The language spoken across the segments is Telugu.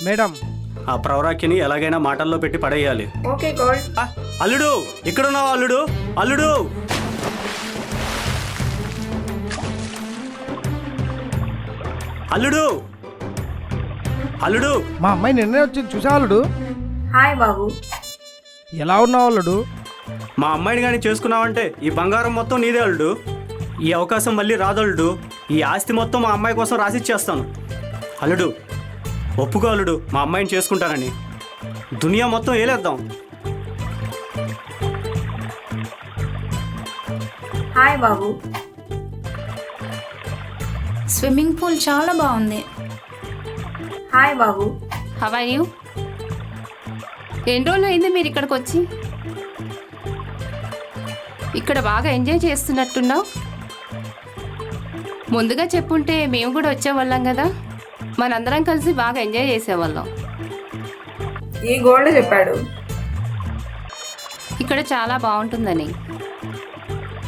మేడం. ఆ ప్రవరాఖ్యని ఎలాగైనా మాటల్లో పెట్టి పడేయాలి. Okay gold. అల్లుడు ఇక్కడున్నావు అల్లుడు, అల్లుడు. అల్లుడు అల్లుడు. మా అమ్మాయి నిన్నే వచ్చింది చూసా అల్లుడు. హాయ్ బాబు. ఎలా ఉన్నావు అల్లుడు? మా అమ్మాయిని కానీ చేసుకున్నావంటే ఈ బంగారం మొత్తం నీదే అల్లుడు. ఈ అవకాశం మళ్ళీ రాదల్లుడు. ఈ ఆస్తి మొత్తం మా అమ్మాయి కోసం రాసిచ్చేస్తాను. అల్లుడు ఒప్పుకో అల్లుడు, మా అమ్మాయిని చేసుకుంటానని. దునియా మొత్తం ఏలేద్దాం. హాయ్ బాబు. స్విమ్మింగ్ పూల్ చాలా బాగుంది. హాయ్ బాబు. How are you? ఎన్ని రోజులు అయింది మీరు ఇక్కడికి వచ్చి? ఇక్కడ బాగా ఎంజాయ్ చేస్తున్నట్టున్నావు. ముందుగా చెప్పుంటే మేము కూడా వచ్చేవాళ్ళం కదా, మనందరం కలిసి బాగా ఎంజాయ్ చేసేవాళ్ళం. ఈ గోల్డ్ చెప్పాడు. ఇక్కడ చాలా బాగుంటుందని.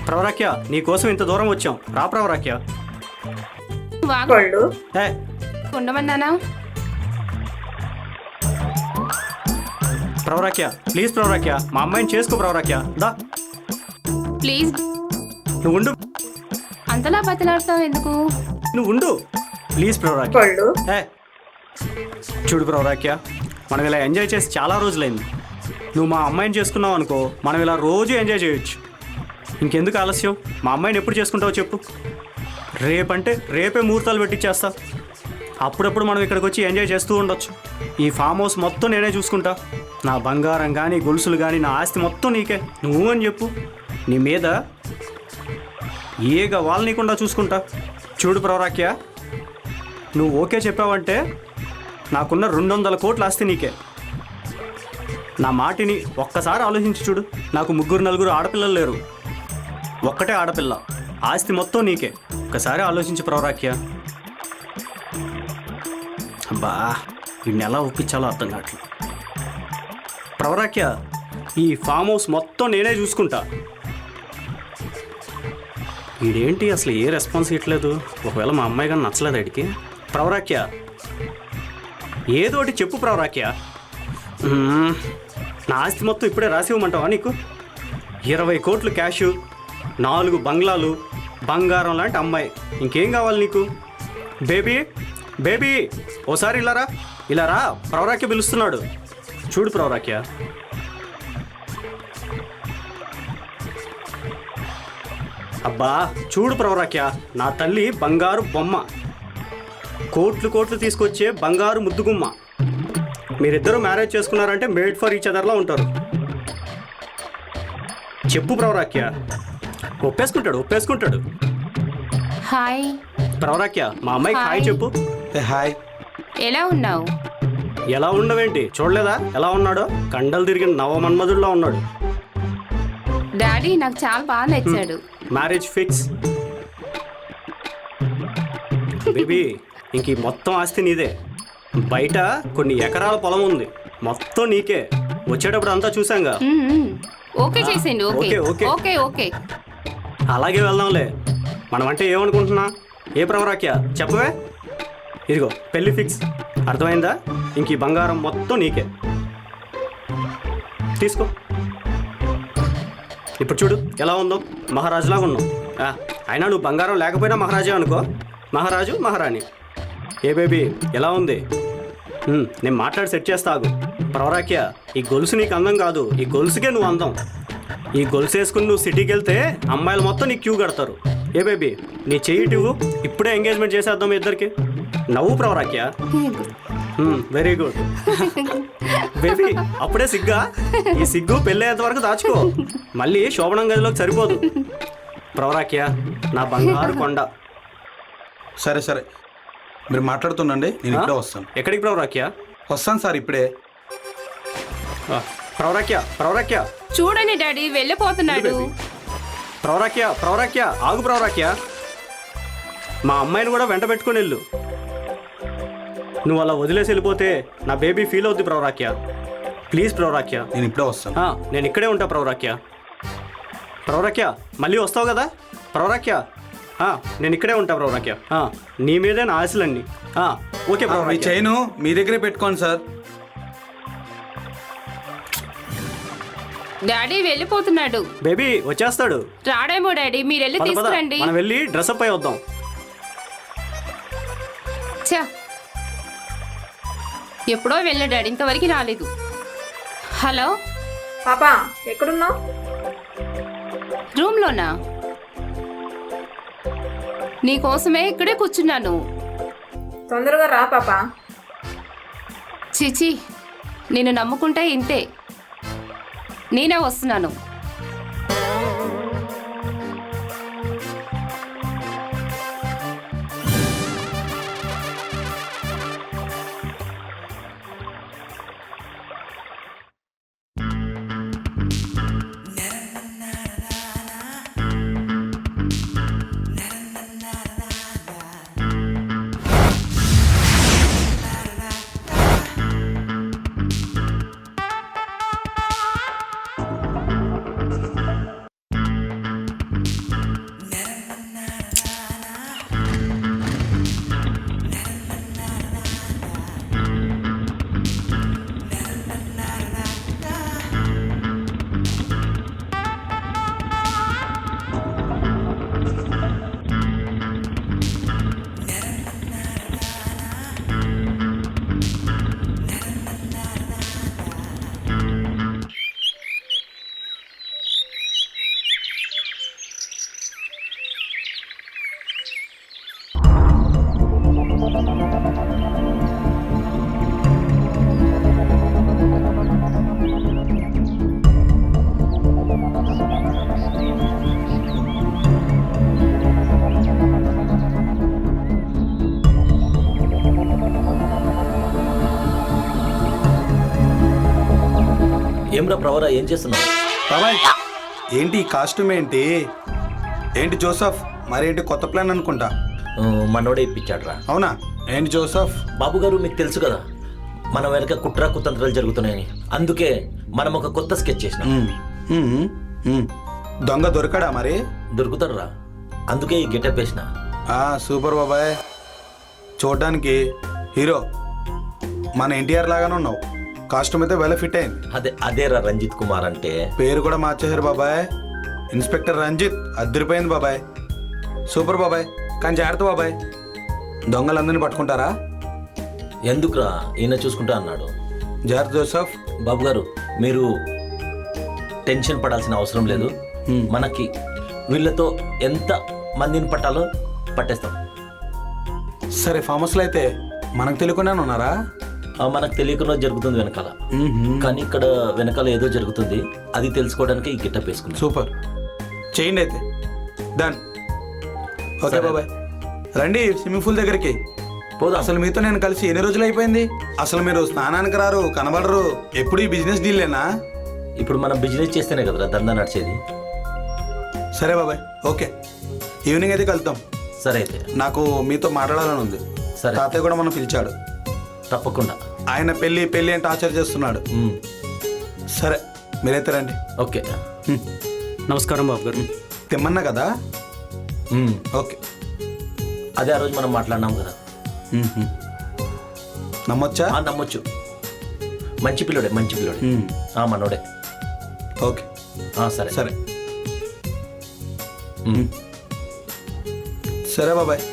ప్రవరాఖ్య నీ కోసం ఇంత దూరం వచ్చాం, రా ప్రవరాఖ్య. బాగా gold. A ఉండమన్నానా? Pravarakhya please Pravarakhya, మా అమ్మాయిని చేసుకో ప్రవరాఖ్య. దా ప్లీజ్. నువ్వు ఉండు, అంతలా బతిలాడతావు ఎందుకు? నువ్వు ఉండు ప్లీజ్ ప్రవరాఖ్య. గోల్డ్. ఏ చూడు ప్రవరాఖ్య, మనం ఇలా ఎంజాయ్ చేసి చాలా రోజులైంది. నువ్వు మా అమ్మాయిని చేసుకున్నావు అనుకో, మనం ఇలా రోజు ఎంజాయ్ చేయొచ్చు. ఇంకెందుకు ఆలస్యం? మా అమ్మాయిని ఎప్పుడు చేసుకుంటావో చెప్పు. రేపంటే రేపే ముహూర్తాలు పెట్టిచ్చేస్తా. అప్పుడప్పుడు మనం ఇక్కడికి వచ్చి ఎంజాయ్ చేస్తూ ఉండొచ్చు. ఈ ఫామ్ హౌస్ మొత్తం నేనే చూసుకుంటా. నా బంగారం కానీ గొలుసులు కానీ నా ఆస్తి మొత్తం నీకే. నువ్వు అని చెప్పు, నీ మీద ఏగా వాళ్ళనీయకుండా చూసుకుంటా. చూడు ప్రవరాఖ్య, నువ్వు ఓకే చెప్పావంటే నాకున్న 200 కోట్ల ఆస్తి నీకే. నా మాటిని ఒక్కసారి ఆలోచించి చూడు. నాకు 3-4 ఆడపిల్లలు లేరు, ఒక్కటే ఆడపిల్ల. ఆస్తి మొత్తం నీకే. ఒక్కసారి ఆలోచించి ప్రవరాఖ్య. అబ్బా వీడిని ఎలా ఒప్పించాలో అర్థం కావట్లేదు. ప్రవరాఖ్య, ఈ ఫామ్ హౌస్ మొత్తం నేనే చూసుకుంటా. వీడేంటి అసలు ఏ రెస్పాన్స్ ఇవ్వట్లేదు? ఒకవేళ మా అమ్మాయి కానీ నచ్చలేదు వీడికి. ప్రవరాఖ్య ఏదోటి చెప్పు ప్రవరాఖ్య. నా ఆస్తి మొత్తం ఇప్పుడే రాసి ఇవ్వమంటావా నీకు? 20 కోట్లు క్యాషు, 4 బంగ్లాలు, బంగారం లాంటి అమ్మాయి, ఇంకేం కావాలి నీకు? బేబీ బేబీ ఓసారి ఇలా రా, ఇలా రా. ప్రవరాఖ్య పిలుస్తున్నాడు. చూడు ప్రవరాఖ్య, అబ్బా చూడు ప్రవరాఖ్య, నా తల్లి బంగారు బొమ్మ, కోట్లు కోట్లు తీసుకొచ్చే బంగారు ముద్దుగుమ్మ. మీరిద్దరూ మ్యారేజ్ చేసుకున్నారంటే మేడ్ ఫర్ ఈచ్ అదర్లా ఉంటారు. చెప్పు ప్రవరాఖ్య. ఒప్పేసుకుంటాడు, ఒప్పేసుకుంటాడు. హాయ్ ప్రవరాఖ్య, మా అమ్మాయికి హాయ్ చెప్పు. హాయ్. ఎలా ఉన్నావు? ఎలా ఉండవేంటి? చూడలేదా ఎలా ఉన్నాడో? కండలు తిరిగిన నవమన్మధుడిలో ఉన్నాడు. డాడీ నాకు చాలా బాగా నచ్చాడు. Marriage fix. బేబీ ఇంక ఈ మొత్తం ఆస్తి నీదే. బయట కొన్ని ఎకరాల పొలం ఉంది, మొత్తం నీకే. వచ్చేటప్పుడు అంతా చూసాంగా. ఓకే చేసేయండి. Okay okay, okay. Okay okay అలాగే వెళ్దాంలే. మనం అంటే ఏమనుకుంటున్నా? ఏ ప్రవరాఖ్య చెప్పవే? ఇదిగో పెళ్లి ఫిక్స్, అర్థమైందా? ఇంక ఈ బంగారం మొత్తం నీకే. తీసుకో. ఇప్పుడు చూడు ఎలా ఉందో, మహారాజులాగా ఉన్నావు. అయినా నువ్వు బంగారం లేకపోయినా మహారాజే అనుకో. మహారాజు మహారాణి. ఏ బేబీ ఎలా ఉంది? నేను మాట్లాడి సెట్ చేస్తా ఆగు. ప్రవరాఖ్య, ఈ గొలుసు నీకు అందం కాదు, ఈ గొలుసుకే నువ్వు అందం. ఈ గొలుసు వేసుకుని నువ్వు సిటీకి వెళ్తే అమ్మాయిలు మొత్తం నీకు క్యూ కడతారు. ఏ బేబీ నీ చెయ్యి ఇవ్వు, ఇప్పుడే ఎంగేజ్మెంట్ చేసేద్దాం మీ ఇద్దరికి. నవ్వు ప్రవరాఖ్య. Very good baby. అప్పుడే సిగ్గా? ఈ సిగ్గు పెళ్ళయ్యేంత వరకు దాచుకో, మళ్ళీ శోభనం గదిలోకి సరిపోదు. ప్రవరాఖ్య నా బంగారు కొండ. సరే సరే, మీరు మాట్లాడుతుండండి, నేను ఇప్పుడే వస్తాను. ఎక్కడికి ప్రవరాఖ్య? వస్తాను సార్ ఇప్పుడే. ప్రవరాఖ్య ప్రవరాఖ్య చూడండి డాడీ వెళ్ళిపోతున్నాడు. ప్రవరాఖ్య ప్రవరాఖ్య ఆగు ప్రవరాఖ్య. మా అమ్మాయిని కూడా వెంట పెట్టుకొని వెళ్ళు. నువ్వు అలా వదిలేసి వెళ్ళిపోతే నా బేబీ ఫీల్ అవుద్ది ప్రవరాఖ్య. ప్లీజ్ ప్రవరాఖ్య. నేను ఇప్పుడే వస్తాను. నేను ఇక్కడే ఉంటా ప్రవరాఖ్య. ప్రవరాఖ్య మళ్ళీ వస్తావు కదా ప్రవరాఖ్య? నేను ఇక్కడే ఉంటా బ్రో రాకే. నీ మీదే నా ఆశలన్నీ. Okay bro. మీ చైను మీ దగ్గరే పెట్టుకోండి సార్. డాడీ వెళ్ళిపోతున్నాడు. బేబీ వచ్చేస్తాడు. రాడేమో డాడీ, మీరు వెళ్ళి పద, పద. తీసుకురండి. మనం వెళ్ళి డ్రెస్అప్ అయి వద్దాం. ఛా, ఎప్పుడో వెళ్ళిన డాడీ, ఇంతవరకు రాలేదు. హలో పాపా ఎక్కడున్నావు? రూమ్లోనా? నీకోసమే ఇక్కడే కూర్చున్నాను. తొందరగా రా పాపా. చిచి, నేను నమ్ముకుంటే ఇంతే. నేనే వస్తున్నాను. ఏమ్రా ప్రవరా, ఏం చేస్తున్నావు? బాబాయ్ ఏంటి ఈ కాస్ట్యూమ్ ఏంటి? ఏంటి జోసఫ్, మరేంటి కొత్త ప్లాన్ అనుకుంటా. మనోడే ఇప్పించాడు రా. అవునా? ఏంటి జోసఫ్? బాబు గారు, మీకు తెలుసు కదా మన వెనక కుట్ర కుతంత్రాలు జరుగుతున్నాయని. అందుకే మనం ఒక కొత్త స్కెచ్ చేసినాం. దొంగ దొరకడా మరి? దొరుకుతారు రా, అందుకే ఈ గెటప్ వేసిన. సూపర్ బాబాయ్, చూడడానికి హీరో మన ఎన్టీఆర్ లాగానే ఉన్నావు. కాస్ట్యూమ్ అయితే వెల్ ఫిట్ అయింది. అదేరా రంజిత్ కుమార్ అంటే. పేరు కూడా మార్చేశారు బాబాయ్, ఇన్స్పెక్టర్ రంజిత్. అద్దరిపోయింది బాబాయ్, సూపర్ బాబాయ్. కానీ జాగ్రత్త బాబాయ్, దొంగలందరినీ పట్టుకుంటారా? ఎందుకురా, ఈయన చూసుకుంటా అన్నాడు. జాగ్రత్త జోసఫ్. బాబు గారు, మీరు టెన్షన్ పడాల్సిన అవసరం లేదు. మనకి వీళ్ళతో ఎంత మందిని పట్టాలో పట్టేస్తాం. సరే, ఫామ్ హౌస్లో అయితే మనకు తెలియకుండానే ఉన్నారా? మనకు తెలియకుండా జరుగుతుంది వెనకాల. కానీ ఇక్కడ వెనకాల ఏదో జరుగుతుంది, అది తెలుసుకోవడానికి ఈ గెటప్ వేసుకున్నాం. సూపర్, చేయండి అయితే. డన్. ఓకే బాబాయ్, రండి స్విమ్మింగ్ పూల్ దగ్గరికి పోదా. అసలు మీతో నేను కలిసి ఎన్ని రోజులు అయిపోయింది? అసలు మీరు స్నానానికి రారు, కనబడరు. ఎప్పుడు ఈ బిజినెస్ డీల్లేనా? ఇప్పుడు మనం బిజినెస్ చేస్తేనే కదరా దందా నడిచేది. సరే బాబాయ్, ఓకే. ఈవినింగ్ అయితే కలుద్దాం. సరే అయితే. నాకు మీతో మాట్లాడాలని ఉంది. సరే. తాతయ్య కూడా మనం పిలిచాడు. తప్పకుండా. ఆయన పెళ్ళి పెళ్ళి అంటే టార్చర్ చేస్తున్నాడు. సరే, మీరైతే రండి. ఓకే. నమస్కారం బాబు గారు. తెమ్మన్నా కదా? ఓకే. అదే ఆ రోజు మనం మాట్లాడినాం కదా. నమ్మొచ్చా? నమ్మొచ్చు. మంచి పిల్లోడే, మంచి పిల్లోడే. మనోడే. ఓకే. సరే సరే. సరే బాబాయ్.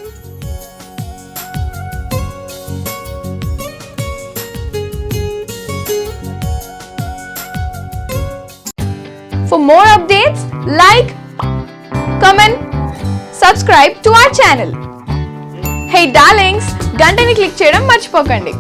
For more updates, like, comment, subscribe to our channel. Hey darlings, గంటని click చేయడం మర్చిపోకండి.